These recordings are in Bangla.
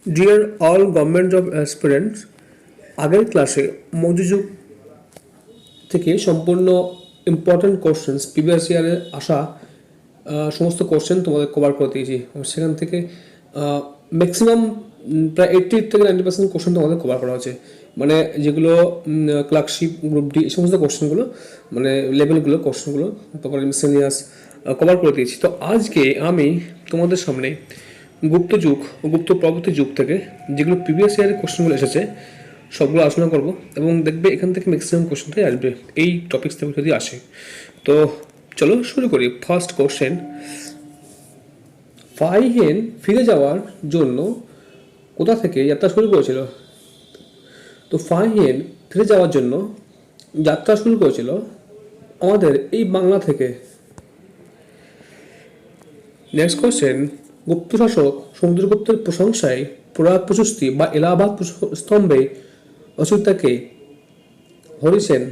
Deer all government job aspirants, আগের ক্লাসে মধ্যযুগ থেকে সম্পূর্ণ ইম্পর্ট্যান্ট কোশ্চেন্স প্রিভিয়াস ইয়ারে আসা সমস্ত কোশ্চেন তোমাদের কভার করে দিয়েছি। সেখান থেকে ম্যাক্সিমাম প্রায় 80 থেকে 90% কোশ্চেন তোমাদের কভার করা হয়েছে। মানে যেগুলো ক্লার্কশিপ, গ্রুপ ডি, এই সমস্ত কোশ্চেনগুলো মানে লেভেলগুলো কোশ্চেনগুলো তারপরে মিসেলিয়াস কভার করে দিয়েছি। তো আজকে আমি তোমাদের সামনে গুপ্ত যুগ ও গুপ্ত পরবর্তী যুগ থেকে যেগুলো প্রিভিয়াস ইয়ারের কোশ্চেনগুলো এসেছে সবগুলো আলোচনা করব এবং দেখবে এখান থেকে ম্যাক্সিমাম কোশ্চেনটাই আসবে এই টপিক্স থেকে যদি আসে। তো চলো শুরু করি। ফার্স্ট কোশ্চেন, ফাইহেন ফিরে যাওয়ার জন্য কোথা থেকে যাত্রা শুরু করেছিল? তো ফাইহেন ফিরে যাওয়ার জন্য যাত্রা শুরু করেছিল আমাদের এই বাংলা থেকে। নেক্সট কোশ্চেন, গুপ্ত শাসক সমুদ্রগুপ্তের প্রশংসায় প্রয়াগ প্রশস্তি বা এলাহাবাদ স্তম্ভে অযোধ্যাকে হরিসেন।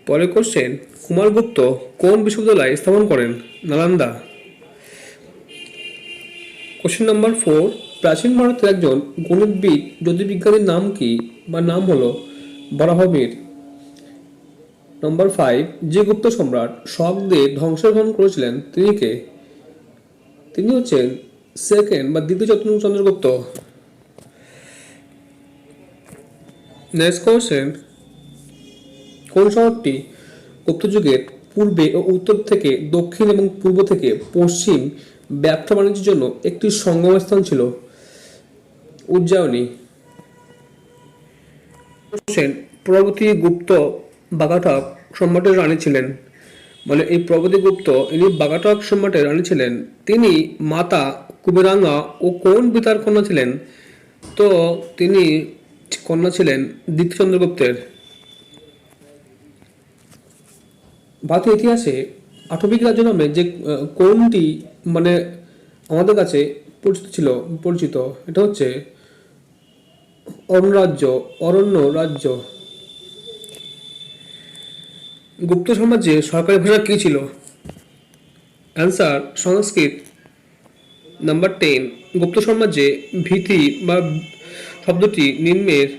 পরের কোশ্চেন, কুমারগুপ্ত কোন বিশ্ববিদ্যালয় স্থাপন করেন? নালন্দা। কোশ্চেন নাম্বার 4, প্রাচীন ভারতের একজন গণিতবিদ জ্যোতির্বিজ্ঞানীর নাম কি বা নাম হলো বরাহমির। নাম্বার 5, যে গুপ্ত সম্রাট শকদের ধ্বংসগ্রহণ করেছিলেন তিনি কে? তিনি হচ্ছেন সেকেন্ড বা দ্বিতীয় চন্দ্রগুপ্ত। নেক্সট কোশ্চেন, কোন শহরটি গুপ্ত যুগের পূর্বে ও উত্তর থেকে দক্ষিণ এবং পূর্ব থেকে পশ্চিম ব্যবসা বাণিজ্যের জন্য একটি সঙ্গমস্থান ছিল? উজ্জয়িনী। কোশ্চেন, প্রগতি গুপ্ত বাগাটক সম্রাটের রানী ছিলেন। মানে এই প্রগতি গুপ্ত ইনি বাগাটক সম্রাটের রানী ছিলেন। তিনি মাতা কুবেরাঙ্গা ও কোন পিতার কন্যা ছিলেন? তো তিনি কন্যা ছিলেন দ্বিতীয় চন্দ্রগুপ্তের। ভারতীয় ইতিহাসে আটবিক রাজ্য নামে যে কোনটি মানে আমাদের কাছে পরিচিত এটা হচ্ছে অরণ্য রাজ্য। গুপ্ত সাম্রাজ্যে সরকারি ভাষা কি ছিল? অ্যান্সার সংস্কৃত। নাম্বার 10, গুপ্ত সাম্রাজ্যে ভীতি বা শব্দটি নিম্নের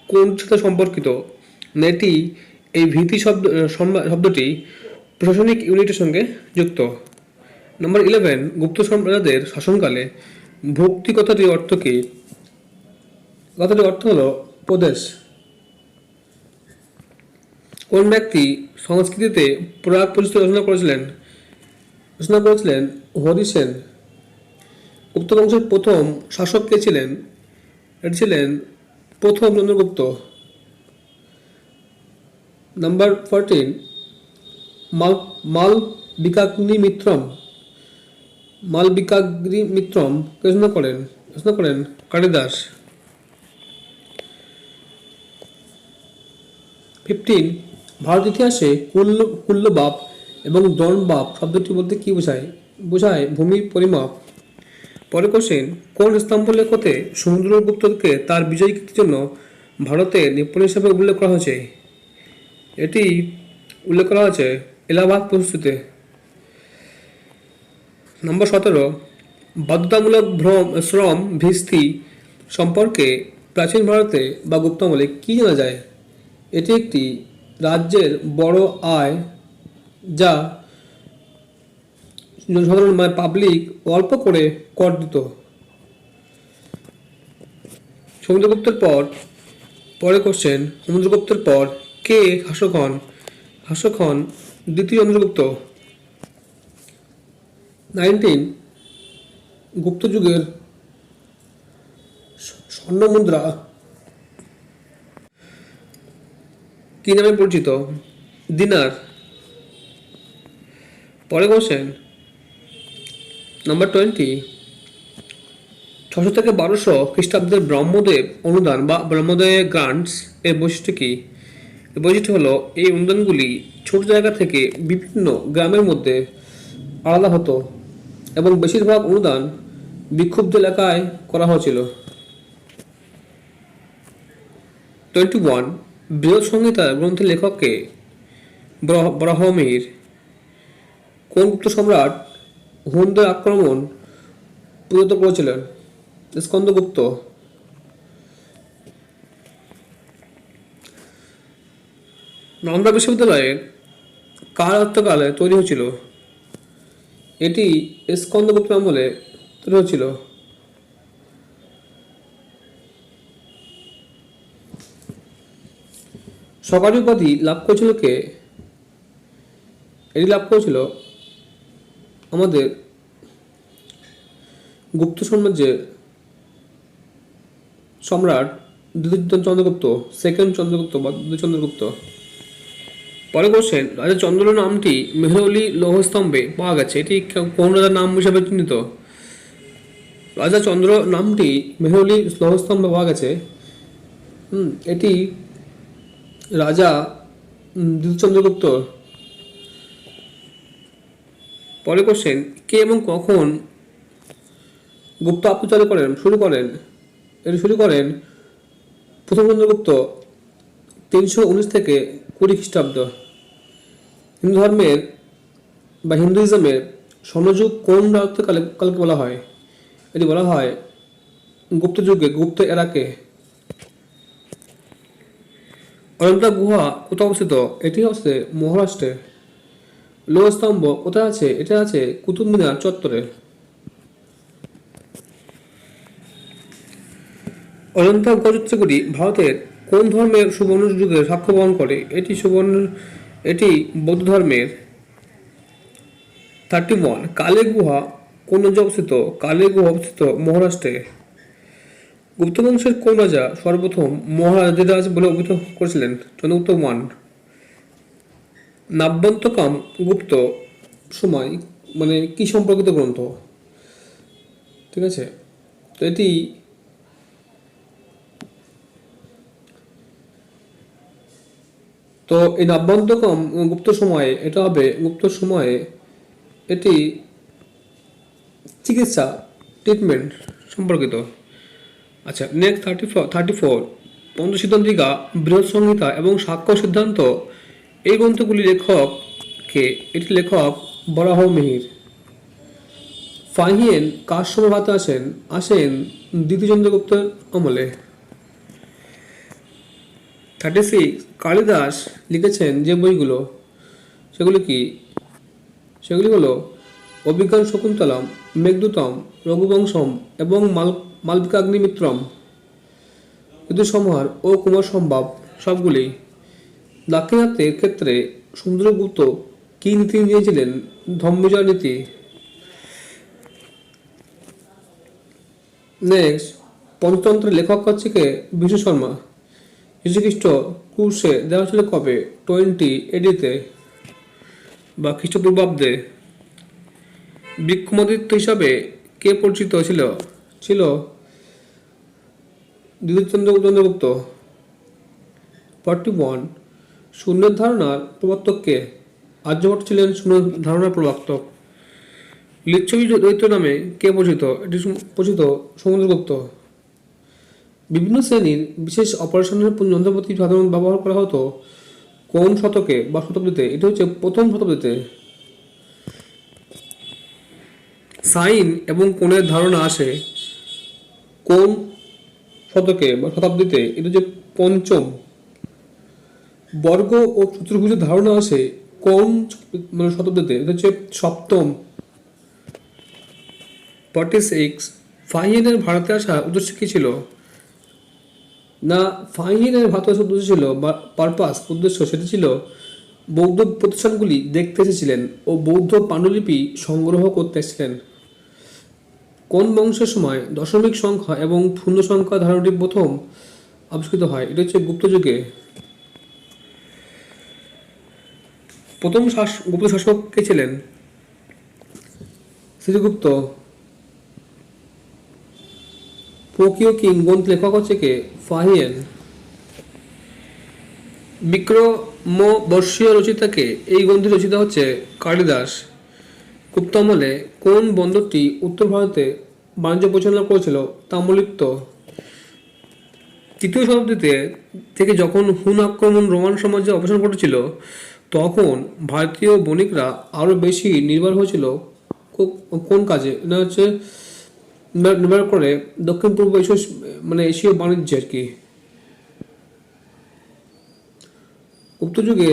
কোনটির সাথে সম্পর্কিত? এটি এই ভীতি শব্দটি প্রশাসনিক ইউনিটের সঙ্গে যুক্ত। নাম্বার 11, গুপ্ত সম্রাটদের শাসনকালে ভক্তি কথাটির অর্থ কি? কথাটির অর্থ হলো প্রদেশ। কোন ব্যক্তি সংস্কৃতিতে প্রয়াগ প্রশস্তি রচনা করেছিলেন হরিসেন। গুপ্ত বংশের প্রথম শাসক কে ছিলেন? এটি ছিলেন প্রথম চন্দ্রগুপ্ত। নাম্বার 14, মালবিকাগ্নি মিত্রম কে রচনা করেন কালিদাস। 15, ভারত ইতিহাসে কুল্লবাপ এবং দনবাপ শব্দটি বলতে কি বোঝায় ভূমির পরিমাপ। পরের কোশ্চেন, কোন স্তম্ভলেখতে সমুদ্রগুপ্তকে তার বিজয় কীর্তির জন্য ভারতের নেপোলিয়ন হিসাবে উল্লেখ করা হয়েছে? এটি উল্লেখ করা হয়েছে এলাহাবাদ প্রশস্তিতে। নম্বর 17, বাধ্যতামূলক শ্রম ভিস্তি সম্পর্কে প্রাচীন ভারতে বা গুপ্ত আমলে কি জানা যায়? এটি একটি রাজ্যের বড় আয় যা সাধারণ পাবলিক অল্প করে কর দিত। সমুদ্রগুপ্তের পরে কোশ্চেন, সমুদ্রগুপ্তের পর কে শাসক হন দ্বিতীয় চন্দ্রগুপ্ত। 19, গুপ্ত যুগের স্বর্ণ মুদ্রা কি নামে পরিচিত? দিনার। পরে কোশ্চেন নাম্বার 20, 600 থেকে 1200 খ্রিস্টাব্দের ব্রহ্মদেব অনুদান বা ব্রহ্মদেব গ্রান্টস এর বৈশিষ্ট্য কি? এর বৈশিষ্ট্য হলো এই অনুদানগুলি ছোট জায়গা থেকে বিভিন্ন গ্রামের মধ্যে আলাদা হতো এবং বেশিরভাগ অনুদান বিক্ষুব্ধ এলাকায় করা হয়েছিল। 21, বৃহৎ সংহিতা গ্রন্থের লেখককে? বরাহমিহির। কোন গুপ্ত সম্রাট হুনদের আক্রমণ উন্নত করেছিলেন? স্কন্দগুপ্ত। নালন্দা বিশ্ববিদ্যালয়ে কার রাজত্বকালে তৈরি হয়েছিল? এটি স্কন্দগুপ্ত আমলে তৈরি হয়েছিল। সরকারি উপাধি লাভ করেছিল কে? এটি লাভ করেছিল আমাদের গুপ্ত সাম্রাজ্যের সম্রাট দ্বিতীয় চন্দ্রগুপ্ত, সেকেন্ড চন্দ্রগুপ্ত বা দ্বিতীয় চন্দ্রগুপ্ত। পরে কোশ্চেন, রাজা চন্দ্র নামটি মেহরৌলি লৌহস্তম্ভে পাওয়া গেছে, এটি কোন রাজার নাম হিসাবে চিহ্নিত? রাজা চন্দ্র নামটি মেহরৌলি লৌহস্তম্ভে পাওয়া গেছে। এটি রাজা দ্বিতীয় চন্দ্রগুপ্ত। পরে কোশ্চেন, কে এবং কখন গুপ্ত অপপ্রচার শুরু করেন? এটি শুরু করেন প্রথম চন্দ্রগুপ্ত 319 থেকে 20 খ্রিস্টাব্দ। হিন্দু ধর্মের বা হিন্দুইজমের স্বর্ণযুগ কোন কালকে বলা হয়? এটি বলা হয় গুপ্ত যুগে, গুপ্ত এরাকে। অজন্তা গুহা কোথায় অবস্থিত? এটি হচ্ছে মহারাষ্ট্রে। লোহ স্তম্ভ কোথায় আছে? এটা আছে কুতুব মিনার চত্বরে। অজন্তা গুহা ভারতের কোন ধর্মের সুবর্ণ যুগে সাক্ষ্য বহন করে? এটি বৌদ্ধ ধর্মের। 31 কালে গুহা কোন রাজ্যে অবস্থিত? কালে গুহা অবস্থিত মহারাষ্ট্রে। গুপ্ত বংশের কোন রাজা সর্বপ্রথম মহারাজ বলে অভিহিত করেছিলেন? চন্দ্রগুপ্ত 1। নাব্যন্তকম গুপ্ত সময় মানে কি সম্পর্কিত গ্রন্থ? ঠিক আছে, তো এটি তো এই নাব্যন্তকম গুপ্ত সময়ে এটা হবে গুপ্ত সময়ে এটি চিকিৎসা ট্রিটমেন্ট সম্পর্কিত। আচ্ছা, নেক্সট 34 পঞ্চসিদ্ধান্তিকা, বৃহৎ সংহিতা এবং সাক্ষ্য সিদ্ধান্ত এই গ্রন্থগুলি লেখক কে? এটি লেখক বরাহমিহির। ফাহিয়েন কার সময় ভারতে আসেন দ্বিতীয় চন্দ্রগুপ্তের আমলে। 36 কালিদাস লিখেছেন যে বইগুলো, সেগুলি হলো অভিজ্ঞান শকুন্তলম, মেঘদূতম, রঘুবংশম এবং মালবিকাগ্নিমিত্রম, ঋতুসংহার ও কুমার সম্ভব সবগুলি। দাক্ষিণাত্যের ক্ষেত্রে সমুদ্রগুপ্ত কি নীতি নিয়েছিলেন? ধম্মজয় নীতি। নেক্সট, পঞ্চতন্ত্রের লেখক হচ্ছে কে? বিষ্ণু শর্মা। যীশুখ্রিস্ট ক্রুশে দেওয়া ছিল কবে? 20 এডিতে বা খ্রিস্টপূর্বাব্দে। বৃক্ষমাদিত্য হিসাবে কে পরিচিত ছিল দ্বিতীয় চন্দ্রগুপ্ত। 41 শূন্যের ধারণার প্রবর্তক কে? আর্যভট্ট ছিলেন শূন্য ধারণার প্রবর্তক। লিচ্ছবি দৈত্য নামে কে পরিচিত? এটি পরিচিত সমুদ্রগুপ্ত। বিভিন্ন শ্রেণীর বিশেষ অপারেশনের যন্ত্রপাতি সাধারণত ব্যবহার করা হতো কোন শতকে বা শতাব্দীতে? এটি হচ্ছে প্রথম শতাব্দীতে। সাইন এবং কোণের ধারণা আসে কোন শতকে বা শতাব্দীতে? এটা হচ্ছে পঞ্চম। বর্গ ও চতুর্ভুজের ধারণা আসে কোন শতাব্দীতে? এটা হচ্ছে সপ্তম। 46 ফাহিয়েনের ভারতে আসা উদ্দেশ্য কি ছিল? না, ফাহিয়েনের ভারতে আসার উদ্দেশ্য ছিল বা উদ্দেশ্য সেটা ছিল বৌদ্ধ প্রতিষ্ঠানগুলি দেখতে এসেছিলেন ও বৌদ্ধ পাণ্ডুলিপি সংগ্রহ করতে এসেছিলেন। কোন বংশের সময় দশমিক সংখ্যা এবং পূর্ণ সংখ্যা ধারণাটি প্রথম আবিষ্কৃত হয়? এটা হচ্ছে গুপ্ত যুগে। প্রথম গুপ্ত শাসক কে ছিলেন? শ্রীগুপ্ত। প্রকিও কিং গ্রন্থ লেখক হচ্ছে কে? ফাহিয়েন। বিক্রমবর্ষীয় রচিতাকে? এই গ্রন্থের রচিতা হচ্ছে কালিদাস। গুপ্ত আমলে কোন বন্দরটি উত্তর ভারতে বাণিজ্য পরিচালনা করেছিল? তাম্রলিপ্ত। তৃতীয় শতাব্দীতে থেকে যখন হুন আক্রমণ রোমান সাম্রাজ্যে অবসান ঘটেছিল তখন ভারতীয় বণিকরা আরও বেশি নির্ভর হয়েছিল কোন কাজে? না হচ্ছে নির্ভর করে দক্ষিণ পূর্ব এশীয় মানে এশীয় বাণিজ্য আর কি। গুপ্ত যুগে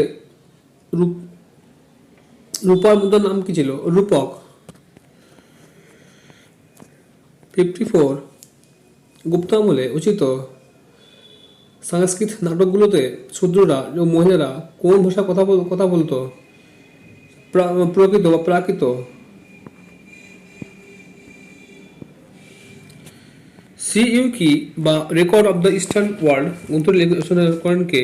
রূপার মুদ্রার নাম কি ছিল? রূপক। 54 গুপ্ত আমলে উচিত সংস্কৃত নাটকগুলোতে শূদ্ররা ও মহিলারা কোন ভাষা কথা বলতো? প্রকৃত বা প্রাকৃত। সিইউকি বা record of the eastern world গ্রন্থটি রচনা করেন কে?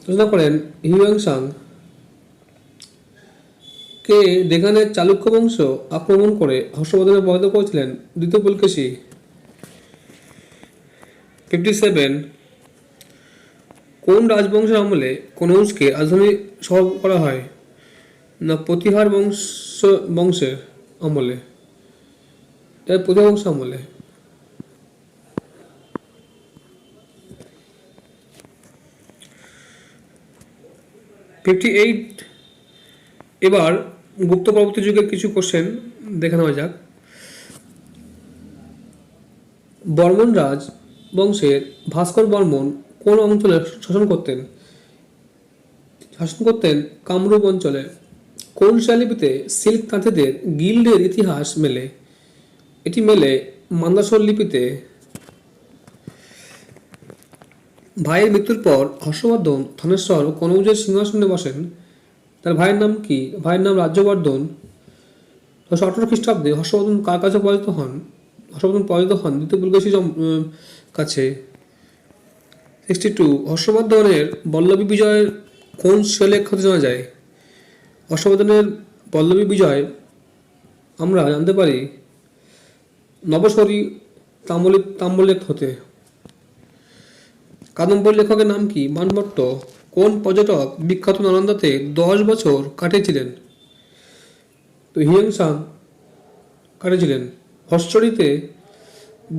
রচনা করেন হিউয়াংসাং। কে দেগানের চালুক্য বংশ আক্রমণ করে হর্ষবর্ধনের পরাজিত করেছিলেন? দ্বিতীয় পুলকেশী। 57 কোন রাজবংশের আমলে কনৌজকে রাজধানী শহর করা হয়? না প্রতিহার বংশের আমলে। প্রতিহার বংশ আমলে। 58 এবার গুপ্ত পরবর্তী যুগের কিছু কোশ্চেন দেখে নেওয়া যাক। বর্মন রাজ বংশের ভাস্কর বর্মন কোন অঞ্চলে শাসন করতেন? কামরূপ অঞ্চলে। কোন শিলালিপিতে সিল্ক তাঁতিদের গিল্ডের ইতিহাস মেলে? এটি মেলে মান্দাসর লিপিতে। ভাইয়ের মৃত্যুর পর হর্ষবর্ধন থানেশ্বর ও কনৌজের সিংহাসনে বসেন। তার ভাইয়ের নাম কি? ভাইয়ের নাম রাজ্যবর্ধন। 18 খ্রিস্টাব্দে হর্ষবর্ধন কার কাছে পরাজিত হন? দ্বিতীয় পুলকেশীর কাছে। 62 হর্ষবর্ধনের বল্লভী বিজয়ের কোন শিলালেখ হতে জানা যায়? হর্ষবর্ধনের বল্লভী বিজয় আমরা জানতে পারি নবশরী তাম্রলেখ হতে। কাদম্বরী লেখকের নাম কি? বাণভট্ট। কোন পর্যটক বিখ্যাত নালন্দাতে 10 বছর কাটিয়েছিলেন? তো হিউয়াংসাং কাটিয়েছিলেন। হর্ষচরিতে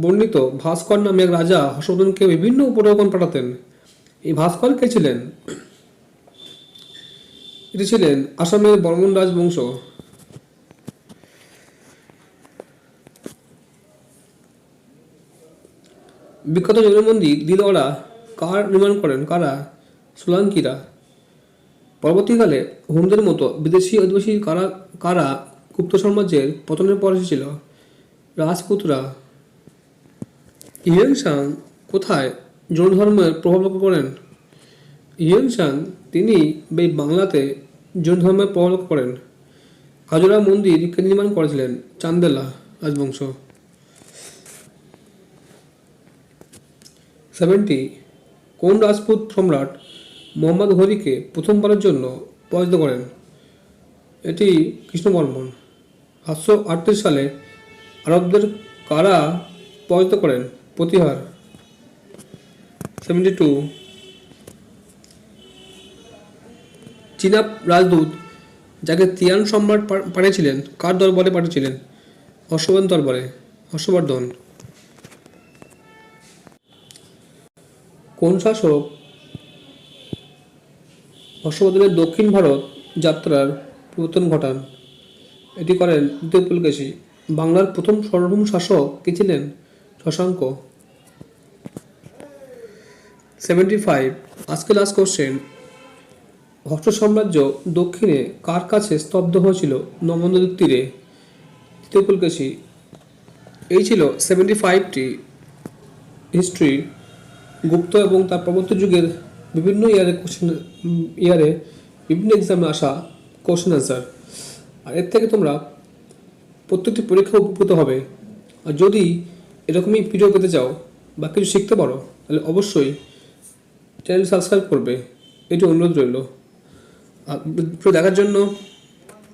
বর্ণিত ভাস্কর নামে এক রাজা হর্ষবর্ধনকে বিভিন্ন উপঢৌকন পাঠাতেন। এই ভাস্কর কে ছিলেন? এটি ছিলেন আসামের বর্মন রাজবংশ। বিখ্যাত জৈন মন্দির দিলওয়াড়া কার নির্মাণ করেন? কারা? সোলাঙ্কিরা। পরবর্তীকালে হুনদের মতো বিদেশি অধিবাসী কারা গুপ্ত সাম্রাজ্যের পতনের পর এসেছিল? রাজপুতরা। হিউয়াংসাং কোথায় জৈন ধর্মের প্রভাব লক্ষ্য করেন? হিউয়াংসাং তিনি বাংলাতে জৈন ধর্মের প্রভাব লক্ষ্য করেন। খাজুরা মন্দির কে নির্মাণ করেছিলেন? চান্দেলা রাজবংশ। 70 কোন রাজপুত সম্রাট মোহাম্মদ ঘুরিকে প্রথমবারের জন্য পরাজিত করেন? এটি কৃষ্ণবর্মন। 738 সালে আরবদের কারা পরাজিত করেন? প্রতিহার। 72 চীনা রাজদূত যাকে তিয়ান সম্রাট পাঠিয়েছিলেন কার দরবারে পাঠিয়েছিলেন? হর্ষবর্ধন। কোন শাসক হর্ষবর্ধনের দক্ষিণ ভারত যাত্রার প্রবর্তন ঘটান? এটি করেন দ্বিতীয় পুলকেশী। বাংলার প্রথম সার্বভৌম শাসক কে ছিলেন? শশাঙ্ক। 75 আজকে লাস্ট কোশ্চেন। হর্ষ সাম্রাজ্য দক্ষিণে কার কাছে স্তব্ধ হয়েছিল? নর্মদা নদীর তীরে। তৃতীয় পুলকেশী। এই ছিল 75টি হিস্ট্রি গুপ্ত এবং তার পরবর্তী যুগের বিভিন্ন ইয়ারে বিভিন্ন এক্সামে আসা কোশ্চেন আনসার। আর এর থেকে তোমরা প্রত্যেকটি পরীক্ষা উপকৃত হবে। আর যদি এরকমই ভিডিও পেতে চাও বা কিছু শিখতে পারো তাহলে অবশ্যই চ্যানেল সাবস্ক্রাইব করবে, এটি অনুরোধ রইল। আর দেখার জন্য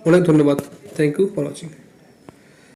অনেক ধন্যবাদ। Thank you for watching.